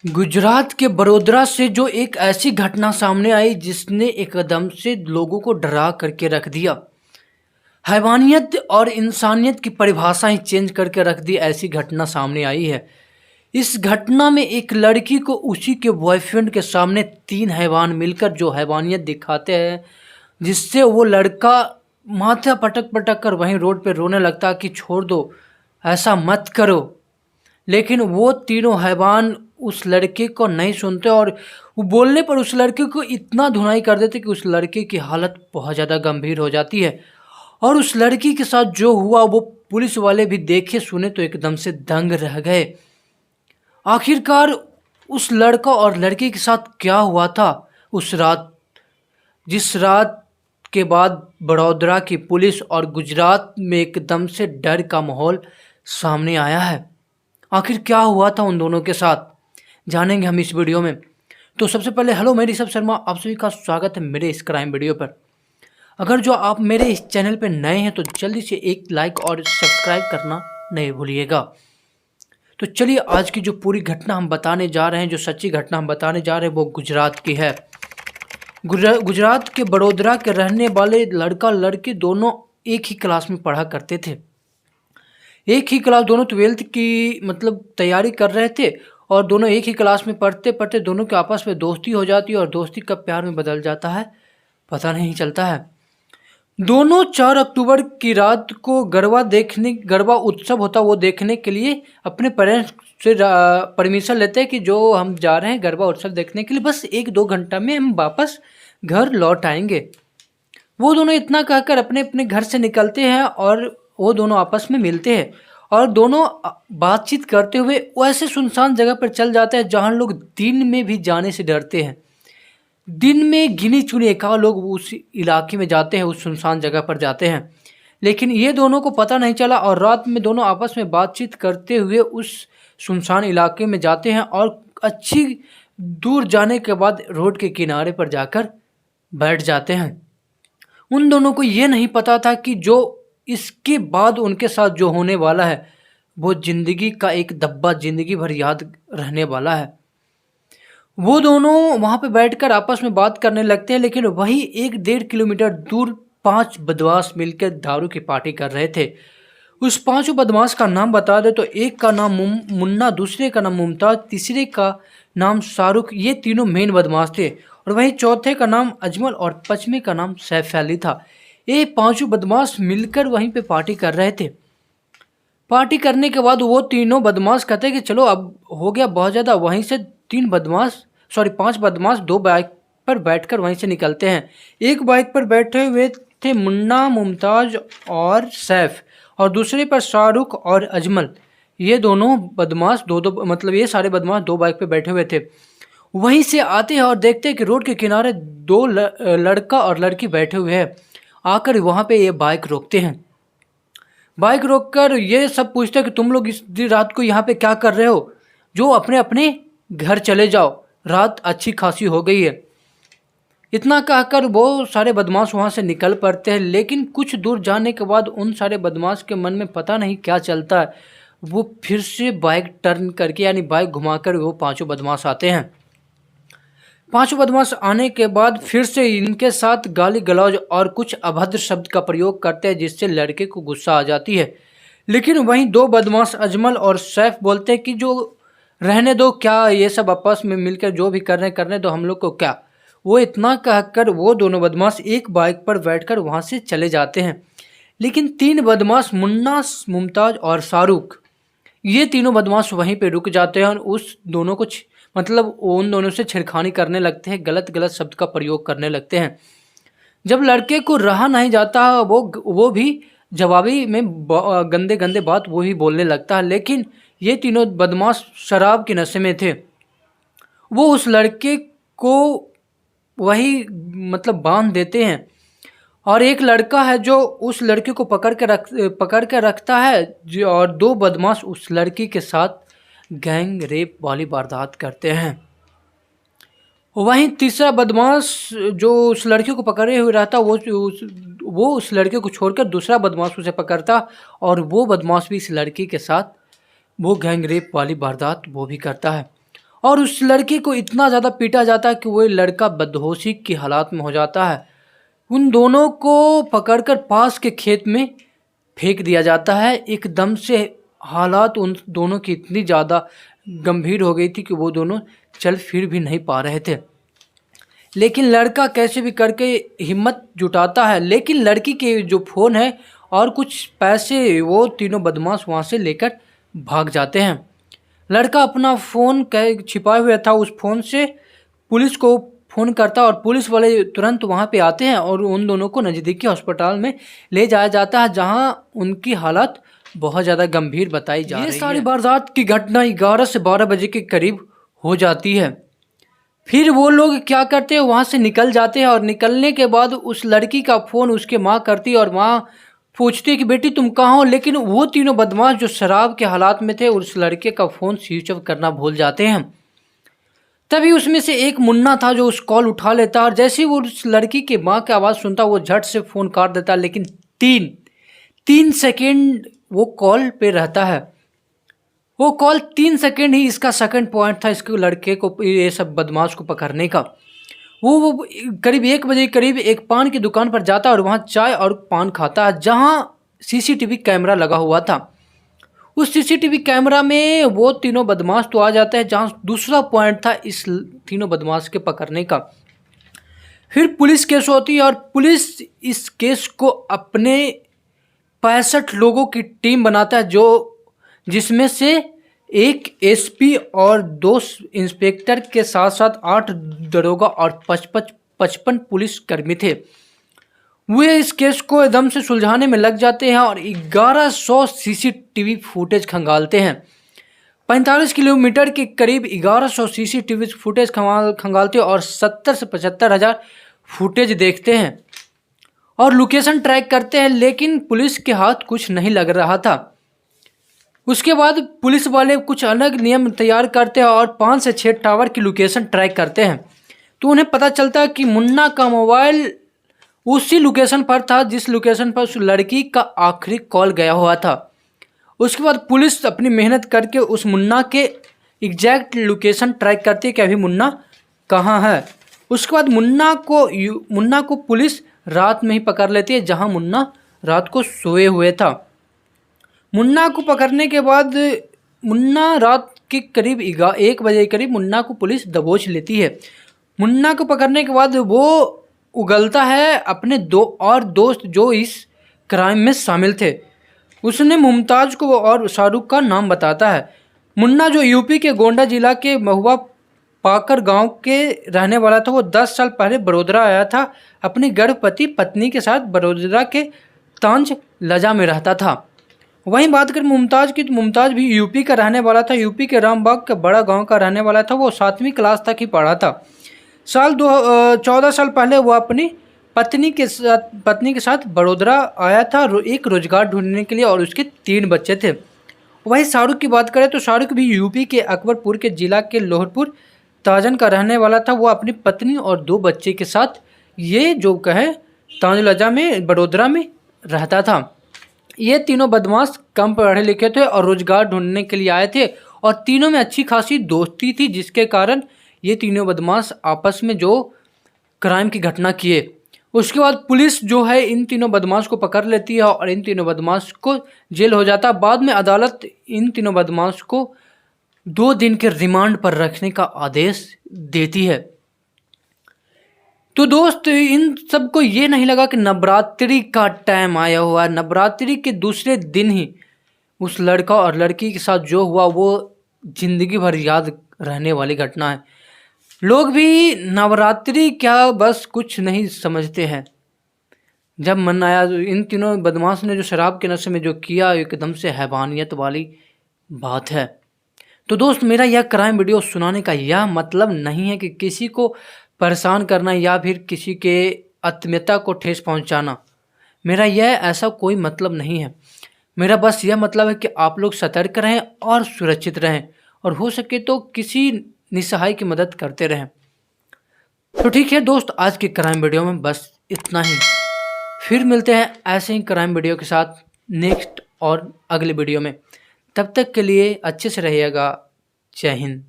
गुजरात के बड़ोदरा से जो एक ऐसी घटना सामने आई जिसने एकदम से लोगों को डरा करके रख दिया। हैवानियत और इंसानियत की परिभाषा ही चेंज करके रख दी। ऐसी घटना सामने आई है। इस घटना में एक लड़की को उसी के बॉयफ्रेंड के सामने 3 हैवान मिलकर जो हैवानियत दिखाते हैं, जिससे वो लड़का माथा पटक पटक कर वहीं रोड पे रोने लगता कि छोड़ दो, ऐसा मत करो। लेकिन वो तीनों हैवान उस लड़के को नहीं सुनते और वो बोलने पर उस लड़के को इतना धुनाई कर देते कि उस लड़के की हालत बहुत ज़्यादा गंभीर हो जाती है। और उस लड़की के साथ जो हुआ वो पुलिस वाले भी देखे सुने तो एकदम से दंग रह गए। आखिरकार उस लड़का और लड़की के साथ क्या हुआ था उस रात, जिस रात के बाद बड़ोदरा की पुलिस और गुजरात में एकदम से डर का माहौल सामने आया है। आखिर क्या हुआ था उन दोनों के साथ, जानेंगे हम इस वीडियो में। तो सबसे पहले हेलो, मैं ऋषभ शर्मा, आप सभी का स्वागत है मेरे इस क्राइम वीडियो पर। अगर जो आप मेरे इस चैनल पर नए हैं तो जल्दी से एक लाइक और सब्सक्राइब करना नहीं भूलिएगा। तो चलिए आज की जो पूरी घटना हम बताने जा रहे हैं, जो सच्ची घटना हम बताने जा रहे हैं वो गुजरात की है। गुजरात के बड़ोदरा के रहने वाले लड़का लड़की दोनों एक ही क्लास में पढ़ा करते थे। एक ही क्लास, दोनों 12th की तैयारी कर रहे थे और दोनों एक ही क्लास में पढ़ते पढ़ते दोनों के आपस में दोस्ती हो जाती है और दोस्ती कब प्यार में बदल जाता है पता नहीं चलता है। दोनों 4 अक्टूबर की रात को गरबा उत्सव होता वो देखने के लिए अपने पेरेंट्स से परमिशन लेते हैं कि जो हम जा रहे हैं गरबा उत्सव देखने के लिए, बस 1-2 घंटा में हम वापस घर लौट आएंगे। वो दोनों इतना कहकर अपने अपने घर से निकलते हैं और वो दोनों आपस में मिलते हैं और दोनों बातचीत करते हुए वैसे सुनसान जगह पर चल जाते हैं जहाँ लोग दिन में भी जाने से डरते हैं। दिन में गिनी चुनी एकाध लोग उस इलाके में जाते हैं, उस सुनसान जगह पर जाते हैं, लेकिन ये दोनों को पता नहीं चला और रात में दोनों आपस में बातचीत करते हुए उस सुनसान इलाके में जाते हैं और अच्छी दूर जाने के बाद रोड के किनारे पर जाकर बैठ जाते हैं। उन दोनों को ये नहीं पता था कि जो इसके बाद उनके साथ जो होने वाला है वो ज़िंदगी का एक धब्बा ज़िंदगी भर याद रहने वाला है। वो दोनों वहाँ पे बैठकर आपस में बात करने लगते हैं, लेकिन वही 1-1.5 किलोमीटर दूर 5 बदमाश मिलकर दारू की पार्टी कर रहे थे। उस 5 बदमाश का नाम बता दे तो एक का नाम मुन्ना, दूसरे का नाम मुमताज़, तीसरे का नाम शाहरुख, ये तीनों मेन बदमाश थे। और वहीं चौथे का नाम अजमल और 5वें का नाम सैफ अली था। ये 5 बदमाश मिलकर वहीं पे पार्टी कर रहे थे। पार्टी करने के बाद वो तीनों बदमाश कहते हैं कि चलो अब हो गया बहुत ज़्यादा। वहीं से 5 बदमाश 2 बाइक पर बैठकर वहीं से निकलते हैं। एक बाइक पर बैठे हुए थे मुन्ना, मुमताज़ और सैफ, और दूसरे पर शाहरुख और अजमल। ये दोनों बदमाश ये सारे बदमाश 2 बाइक पर बैठे हुए थे। वहीं से आते हैं और देखते हैं कि रोड के किनारे 2 लड़का और लड़की बैठे हुए हैं। आकर वहाँ पे ये बाइक रोकते हैं। बाइक रोककर ये सब पूछते हैं कि तुम लोग इस रात को यहाँ पे क्या कर रहे हो, जो अपने अपने घर चले जाओ, रात अच्छी खासी हो गई है। इतना कहकर वो सारे बदमाश वहाँ से निकल पड़ते हैं, लेकिन कुछ दूर जाने के बाद उन सारे बदमाश के मन में पता नहीं क्या चलता है, वो फिर से बाइक टर्न करके यानी बाइक घुमाकर वो 5 बदमाश आते हैं। 5 बदमाश आने के बाद फिर से इनके साथ गाली गलौज और कुछ अभद्र शब्द का प्रयोग करते हैं, जिससे लड़के को गुस्सा आ जाती है। लेकिन वहीं 2 बदमाश अजमल और सैफ बोलते हैं कि जो रहने दो, क्या ये सब आपस में मिलकर जो भी करने दो, हम लोग को क्या। वो इतना कहकर वो दोनों बदमाश एक बाइक पर बैठकर वहाँ से चले जाते हैं। लेकिन 3 बदमाश मुन्ना, मुमताज़ और शाहरुख, ये तीनों बदमाश वहीं पे रुक जाते हैं और उस दोनों को उन दोनों से छेड़खानी करने लगते हैं, गलत गलत शब्द का प्रयोग करने लगते हैं। जब लड़के को रहा नहीं जाता वो भी जवाबी में गंदे गंदे बात वो ही बोलने लगता है। लेकिन ये तीनों बदमाश शराब के नशे में थे। वो उस लड़के को वही बांध देते हैं और एक लड़का है जो उस लड़के को पकड़ के रखता है और 2 बदमाश उस लड़की के साथ गैंग रेप वाली वारदात करते हैं। वहीं तीसरा बदमाश जो उस लड़के को पकड़े हुए रहता वो उस लड़के को छोड़कर दूसरा बदमाश उसे पकड़ता और वो बदमाश भी इस लड़की के साथ वो गैंग रेप वाली वारदात वो भी करता है। और उस लड़के को इतना ज़्यादा पीटा जाता है कि वो लड़का बेहोशी की हालात में हो जाता है। उन दोनों को पकड़कर पास के खेत में फेंक दिया जाता है। एकदम से हालात उन दोनों की इतनी ज़्यादा गंभीर हो गई थी कि वो दोनों चल फिर भी नहीं पा रहे थे। लेकिन लड़का कैसे भी करके हिम्मत जुटाता है, लेकिन लड़की के जो फ़ोन है और कुछ पैसे वो तीनों बदमाश वहाँ से लेकर भाग जाते हैं। लड़का अपना फ़ोन छिपाए हुए था, उस फ़ोन से पुलिस को फ़ोन करता है और पुलिस वाले तुरंत वहाँ पे आते हैं और उन दोनों को नज़दीकी अस्पताल में ले जाया जाता है, जहाँ उनकी हालत बहुत ज़्यादा गंभीर बताई जा रही है। ये सारी वारदात की घटना 11 से 12 बजे के करीब हो जाती है। फिर वो लोग क्या करते हैं, वहाँ से निकल जाते हैं और निकलने के बाद उस लड़की का फ़ोन उसके माँ करती है और माँ पूछती है कि बेटी तुम कहाँ हो। लेकिन वो तीनों बदमाश जो शराब के हालात में थे उस लड़के का फ़ोन स्विच ऑफ करना भूल जाते हैं। तभी उसमें से एक मुन्ना था जो उस कॉल उठा लेता और जैसे ही वो उस लड़की की माँ की आवाज़ सुनता वो झट से फ़ोन काट देता। लेकिन तीन सेकेंड वो कॉल पे रहता है। वो कॉल 3 सेकेंड ही इसका सेकंड पॉइंट था इसके लड़के को, ये सब बदमाश को पकड़ने का। वो करीब 1 बजे करीब एक पान की दुकान पर जाता है और वहाँ चाय और पान खाता है, जहाँ सीसीटीवी कैमरा लगा हुआ था। उस सीसीटीवी कैमरा में वो तीनों बदमाश तो आ जाते हैं, जहाँ दूसरा पॉइंट था इस तीनों बदमाश के पकड़ने का। फिर पुलिस केस होती है और पुलिस इस केस को अपने 65 लोगों की टीम बनाता है, जिसमें से एक एसपी और 2 इंस्पेक्टर के साथ साथ 8 दरोगा और 55 पुलिसकर्मी थे। वे इस केस को एकदम से सुलझाने में लग जाते हैं और 1100 सीसीटीवी फुटेज खंगालते हैं। 45 किलोमीटर के करीब 1100 सीसीटीवी फुटेज खंगालते हैं और 70 से 75 हज़ार फुटेज देखते हैं और लोकेशन ट्रैक करते हैं। लेकिन पुलिस के हाथ कुछ नहीं लग रहा था। उसके बाद पुलिस वाले कुछ अलग नियम तैयार करते हैं और 5 से 6 टावर की लोकेशन ट्रैक करते हैं। तो उन्हें पता चलता है कि मुन्ना का मोबाइल उसी लोकेशन पर था जिस लोकेशन पर उस लड़की का आखिरी कॉल गया हुआ था। उसके बाद पुलिस अपनी मेहनत करके उस मुन्ना के एग्जैक्ट लोकेशन ट्रैक करती है कि अभी मुन्ना कहाँ है। उसके बाद मुन्ना को पुलिस रात में ही पकड़ लेती है, जहाँ मुन्ना रात को सोए हुए था। मुन्ना को पकड़ने के बाद मुन्ना रात के करीब 1 बजे करीब मुन्ना को पुलिस दबोच लेती है। मुन्ना को पकड़ने के बाद वो उगलता है अपने 2 और दोस्त जो इस क्राइम में शामिल थे। उसने मुमताज़ को और शाहरुख का नाम बताता है। मुन्ना जो यूपी के गोंडा जिला के महुआ पाकर गांव के रहने वाला था, वो 10 साल पहले बड़ोदरा आया था। अपनी गर्भवती पत्नी के साथ बड़ोदरा के तांज लजा में रहता था। वहीं बात करें मुमताज़ की, तो मुमताज़ भी यूपी का रहने वाला था। यूपी के रामबाग के बड़ा गांव का रहने वाला था। वो 7वीं क्लास तक ही पढ़ा था। 14 साल पहले वो अपनी पत्नी के साथ बड़ोदरा आया था एक रोजगार ढूंढने के लिए और उसके 3 बच्चे थे। वहीं शाहरुख की बात करें तो शाहरुख भी यूपी के अकबरपुर के जिला के लोहरपुर ताजन का रहने वाला था। वो अपनी पत्नी और 2 बच्चे के साथ ये जो कहे तांजलजा में बड़ोदरा में रहता था। ये तीनों बदमाश कम पढ़े लिखे थे और रोजगार ढूंढने के लिए आए थे और तीनों में अच्छी खासी दोस्ती थी, जिसके कारण ये तीनों बदमाश आपस में जो क्राइम की घटना किए। उसके बाद पुलिस जो है इन तीनों बदमाश को पकड़ लेती है और इन तीनों बदमाश को जेल हो जाता है। बाद में अदालत इन तीनों बदमाश को 2 दिन के रिमांड पर रखने का आदेश देती है। तो दोस्त इन सबको ये नहीं लगा कि नवरात्रि का टाइम आया हुआ है। नवरात्रि के दूसरे दिन ही उस लड़का और लड़की के साथ जो हुआ वो जिंदगी भर याद रहने वाली घटना है। लोग भी नवरात्रि क्या बस कुछ नहीं समझते हैं। जब मन आया इन तीनों बदमाश ने जो शराब के नशे में जो किया, एकदम से हैवानियत वाली बात है। तो दोस्त मेरा यह क्राइम वीडियो सुनाने का यह मतलब नहीं है कि किसी को परेशान करना या फिर किसी के आत्मीयता को ठेस पहुंचाना। मेरा यह ऐसा कोई मतलब नहीं है। मेरा बस यह मतलब है कि आप लोग सतर्क रहें और सुरक्षित रहें और हो सके तो किसी निसहाय की मदद करते रहें। तो ठीक है दोस्त, आज के क्राइम वीडियो में बस इतना ही। फिर मिलते हैं ऐसे ही क्राइम वीडियो के साथ नेक्स्ट और अगले वीडियो में। तब तक के लिए अच्छे से रहिएगा। जय हिंद।